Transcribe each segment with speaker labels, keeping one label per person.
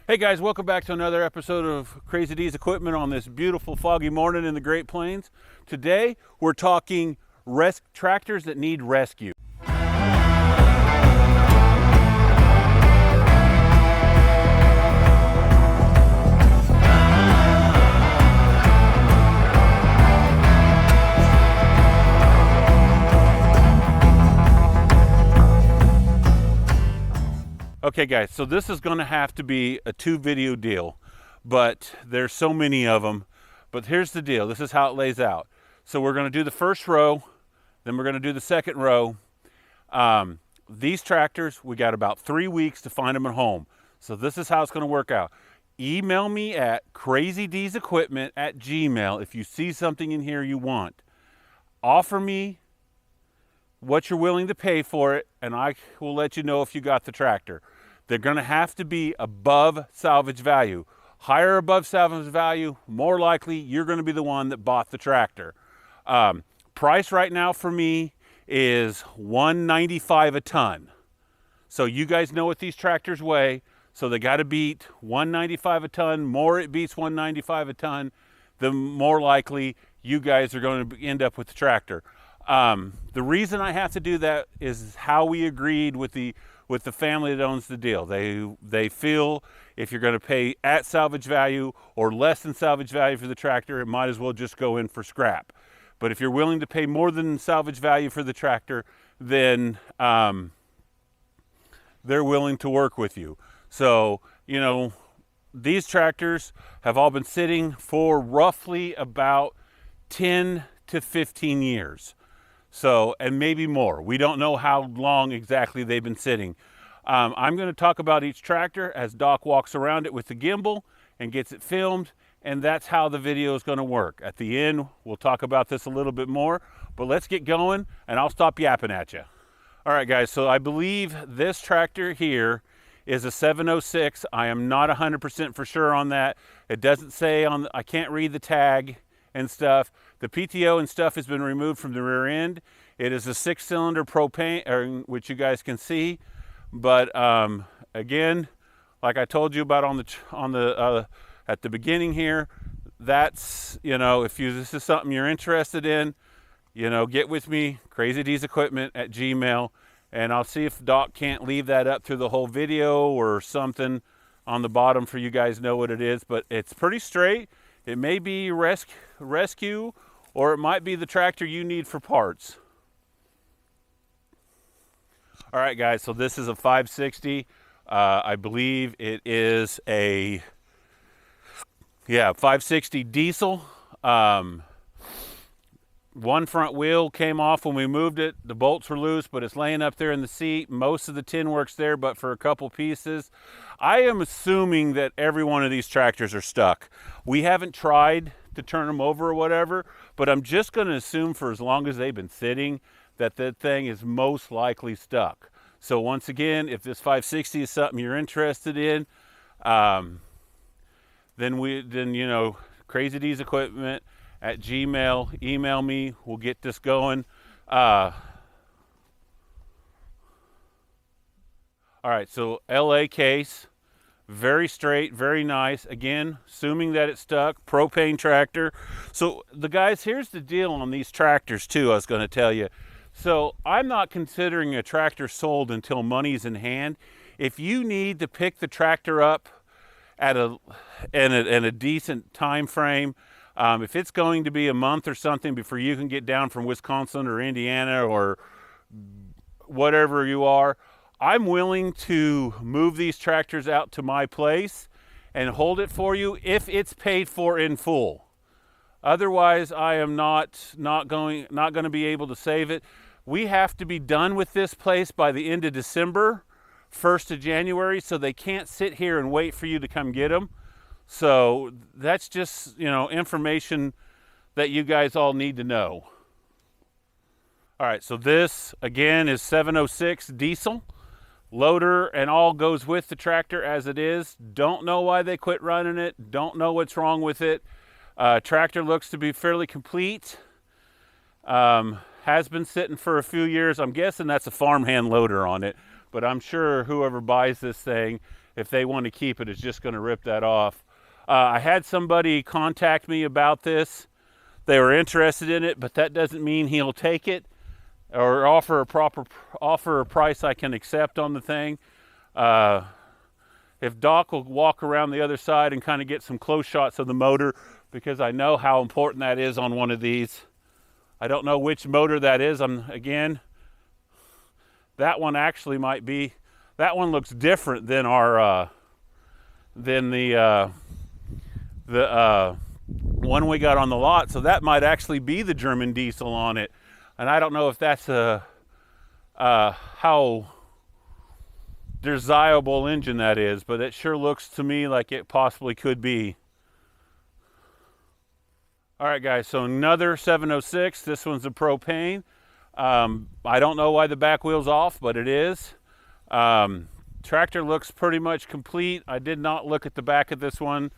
Speaker 1: Hey guys, welcome back to another episode of Crazy D's Equipment on this beautiful foggy morning in the Great Plains. Today we're talking tractors that need rescue. Okay guys, so this is going to have to be a 2-video deal, but there's so many of them. But here's the deal. This is how it lays out. So we're going to do the first row, then we're going to do the second row. These tractors, we got about 3 weeks to find them at home. So this is how it's going to work out. Email me at crazydsequipment@gmail if you see something in here you want. Offer me what you're willing to pay for it, and I will let you know if you got the tractor. They're going to have to be above salvage value. Higher above salvage value, more likely you're going to be the one that bought the tractor. Price right now for me is $195 a ton. So you guys know what these tractors weigh, so they got to beat $195 a ton. More it beats $195 a ton, the more likely you guys are going to end up with the tractor. The reason I have to do that is how we agreed with the family that owns the deal. They feel if you're going to pay at salvage value or less than salvage value for the tractor, it might as well just go in for scrap. But if you're willing to pay more than salvage value for the tractor, then they're willing to work with you. So, you know, these tractors have all been sitting for roughly about 10 to 15 years. So, and maybe more. We don't know how long exactly they've been sitting. I'm going to talk about each tractor as Doc walks around it with the gimbal and gets it filmed, and that's how the video is going to work. At the end, we'll talk about this a little bit more, but let's get going and I'll stop yapping at you. All right, guys, so I believe this tractor here is a 706. I am not 100% for sure on that. It doesn't say on, I can't read the tag and stuff. The PTO and stuff has been removed from the rear end. It is a 6-cylinder propane, which you guys can see. But again, like I told you about at the beginning here, that's, you know, if this is something you're interested in, you know, get with me, crazydsequipment@gmail, and I'll see if Doc can't leave that up through the whole video or something on the bottom for you guys to know what it is. But it's pretty straight. It may be rescue, or it might be the tractor you need for parts. All right, guys, so this is a 560. I believe it is a, 560 diesel. One front wheel came off when we moved it. The bolts were loose, but it's laying up there in the seat. Most of the tin works there, but for a couple pieces. I am assuming that every one of these tractors are stuck. We haven't tried to turn them over or whatever, but I'm just going to assume for as long as they've been sitting that the thing is most likely stuck. So once again, if this 560 is something you're interested in, then you know, crazydsequipment@gmail, email me, we'll get this going. All right, so LA case, very straight, very nice. Again, assuming that it's stuck, propane tractor. So the guys, here's the deal on these tractors too, I was going to tell you. So I'm not considering a tractor sold until money's in hand. If you need to pick the tractor up at a decent time frame, if it's going to be a month or something before you can get down from Wisconsin or Indiana or whatever you are, I'm willing to move these tractors out to my place and hold it for you if it's paid for in full. Otherwise, I am not going to be able to save it. We have to be done with this place by the end of December, 1st of January, so they can't sit here and wait for you to come get them. So that's just, you know, information that you guys all need to know. All right, so this again is 706 diesel. Loader and all goes with the tractor as it is. Don't know why they quit running it. Don't know what's wrong with it. Tractor looks to be fairly complete. Has been sitting for a few years. I'm guessing that's a farmhand loader on it, but I'm sure whoever buys this thing if they want to keep it, is just going to rip that off. I had somebody contact me about this. They were interested in it, but that doesn't mean he'll take it or offer a price I can accept on the thing. If Doc will walk around the other side and kind of get some close shots of the motor, because I know how important that is on one of these. I don't know which motor that is. Again, that one actually might be, that one looks different than our, than the one we got on the lot. So that might actually be the German diesel on it. And I don't know if that's how desirable engine that is, but it sure looks to me like it possibly could be. All right, guys, so another 706. This one's a propane. I don't know why the back wheel's off, but it is. Tractor looks pretty much complete. I did not look at the back of this one,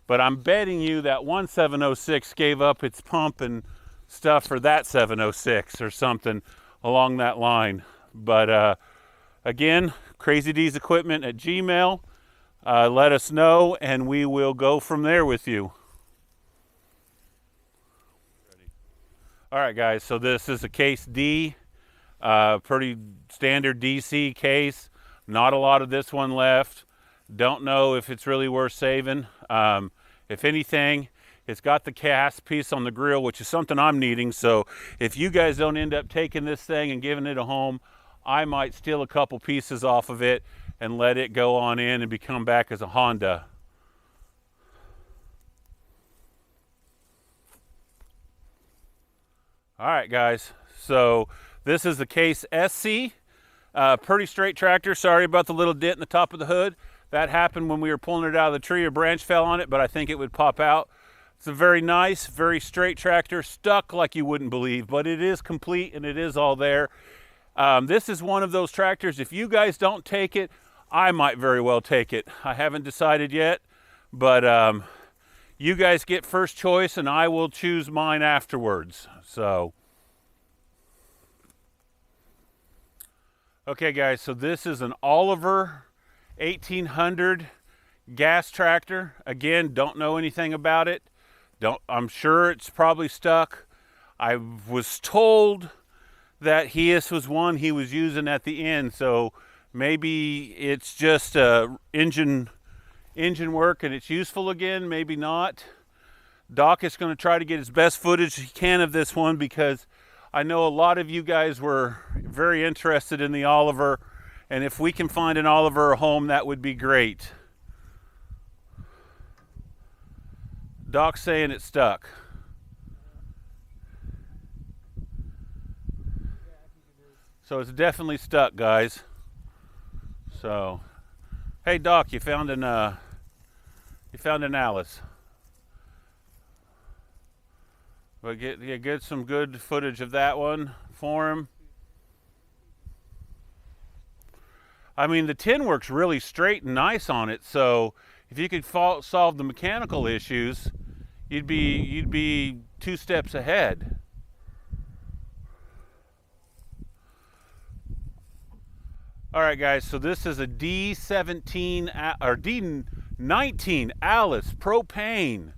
Speaker 1: but I'm betting you that one 706 gave up its pump and stuff for that 706 or something along that line. But again, Crazy D's Equipment at Gmail. Let us know, and we will go from there with you. All right, guys, so this is a case D, pretty standard DC case. Not a lot of this one left. Don't know if it's really worth saving. If anything, it's got the cast piece on the grill, which is something I'm needing. So if you guys don't end up taking this thing and giving it a home, I might steal a couple pieces off of it and let it go on in and become back as a Honda. All right, guys, so this is the Case SC. Pretty straight tractor. Sorry about the little dent in the top of the hood. That happened when we were pulling it out of the tree. A branch fell on it, but I think it would pop out. It's a very nice, very straight tractor, stuck like you wouldn't believe, but it is complete and it is all there. This is one of those tractors, if you guys don't take it, I might very well take it. I haven't decided yet, but you guys get first choice and I will choose mine afterwards. So, okay guys, so this is an Oliver 1800 gas tractor. Again, don't know anything about it. I'm sure it's probably stuck. I was told that this was one he was using at the end, so maybe it's just engine work and it's useful again, maybe not. Doc is going to try to get as best footage he can of this one because I know a lot of you guys were very interested in the Oliver, and if we can find an Oliver home, that would be great. Doc's saying it's stuck. So it's definitely stuck, guys. So, hey Doc, you found an Alice. But get some good footage of that one for him. I mean, the tin works really straight and nice on it, so if you could solve the mechanical issues, you'd be 2 steps ahead. All right, guys, so this is a D17 or D19 Alice propane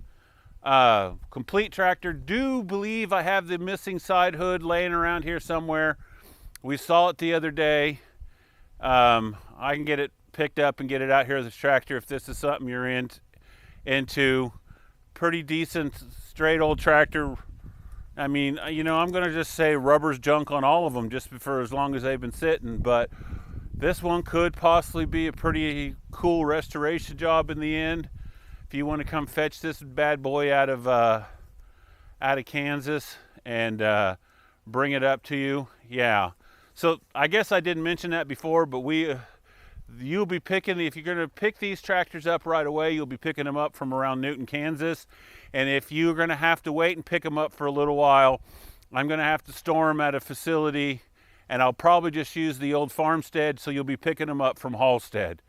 Speaker 1: complete tractor. Do believe I have the missing side hood laying around here somewhere. We saw it the other day. I can get it picked up and get it out here as a tractor if this is something you're into. Pretty decent, straight old tractor. I mean, you know, I'm going to just say rubber's junk on all of them just for as long as they've been sitting, but this one could possibly be a pretty cool restoration job in the end. If you want to come fetch this bad boy out of Kansas and bring it up to you, yeah. So I guess I didn't mention that before, but you'll be picking, if you're going to pick these tractors up right away, you'll be picking them up from around Newton, Kansas. And if you're going to have to wait and pick them up for a little while, I'm going to have to store them at a facility, and I'll probably just use the old farmstead, so you'll be picking them up from Halstead.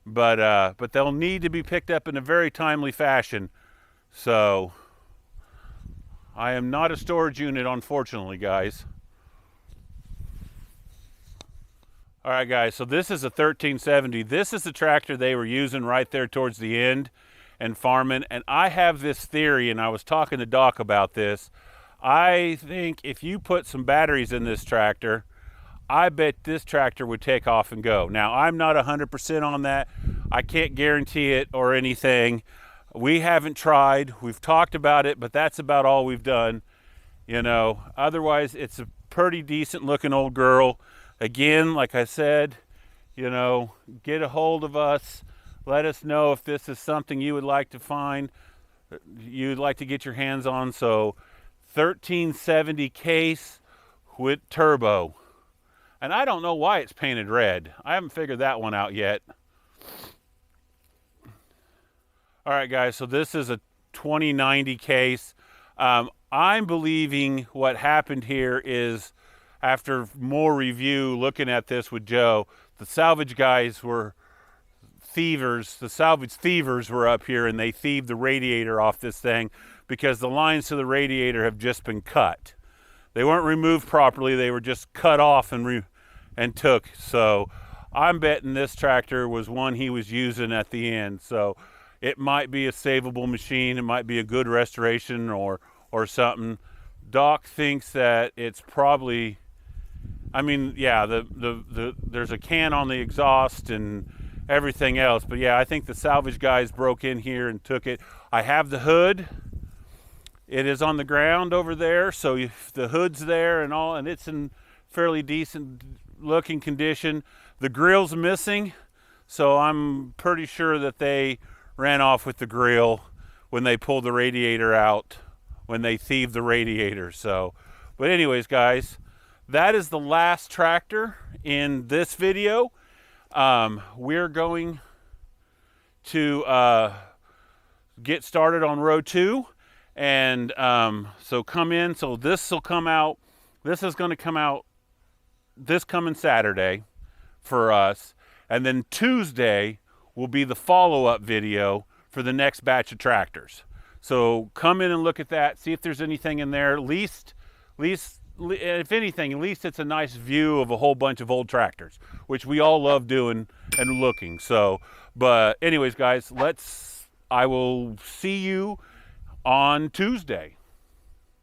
Speaker 1: But they'll need to be picked up in a very timely fashion. So I am not a storage unit, unfortunately, guys. All right, guys, so this is a 1370. This is the tractor they were using right there towards the end and farming. And I have this theory, and I was talking to Doc about this. I think if you put some batteries in this tractor, I bet this tractor would take off and go. Now, I'm not 100% on that. I can't guarantee it or anything. We haven't tried. We've talked about it, but that's about all we've done. You know, otherwise, it's a pretty decent looking old girl. Again, like I said, you know, get a hold of us. Let us know if this is something you would like to find, you'd like to get your hands on. So 1370 case with turbo. And I don't know why it's painted red. I haven't figured that one out yet. All right, guys, so this is a 2090 case. I'm believing what happened here is, after more review, looking at this with Joe, the salvage guys were thievers. The salvage thievers were up here, and they thieved the radiator off this thing because the lines to the radiator have just been cut. They weren't removed properly. They were just cut off and took. So I'm betting this tractor was one he was using at the end. So it might be a savable machine. It might be a good restoration or something. Doc thinks that it's probably, I mean, yeah, there's a can on the exhaust and everything else. But yeah, I think the salvage guys broke in here and took it. I have the hood. It is on the ground over there. So if the hood's there and all, and it's in fairly decent looking condition. The grill's missing. So I'm pretty sure that they ran off with the grill when they pulled the radiator out, when they thieved the radiator. So, but anyways, guys, that is the last tractor in this video. We're going to get started on row 2. And so come in. So this will come out. This is going to come out this coming Saturday for us. And then Tuesday will be the follow-up video for the next batch of tractors. So come in and look at that. See if there's anything in there. At least if anything, at least it's a nice view of a whole bunch of old tractors, which we all love doing and looking. So, but anyways, guys, I will see you on Tuesday.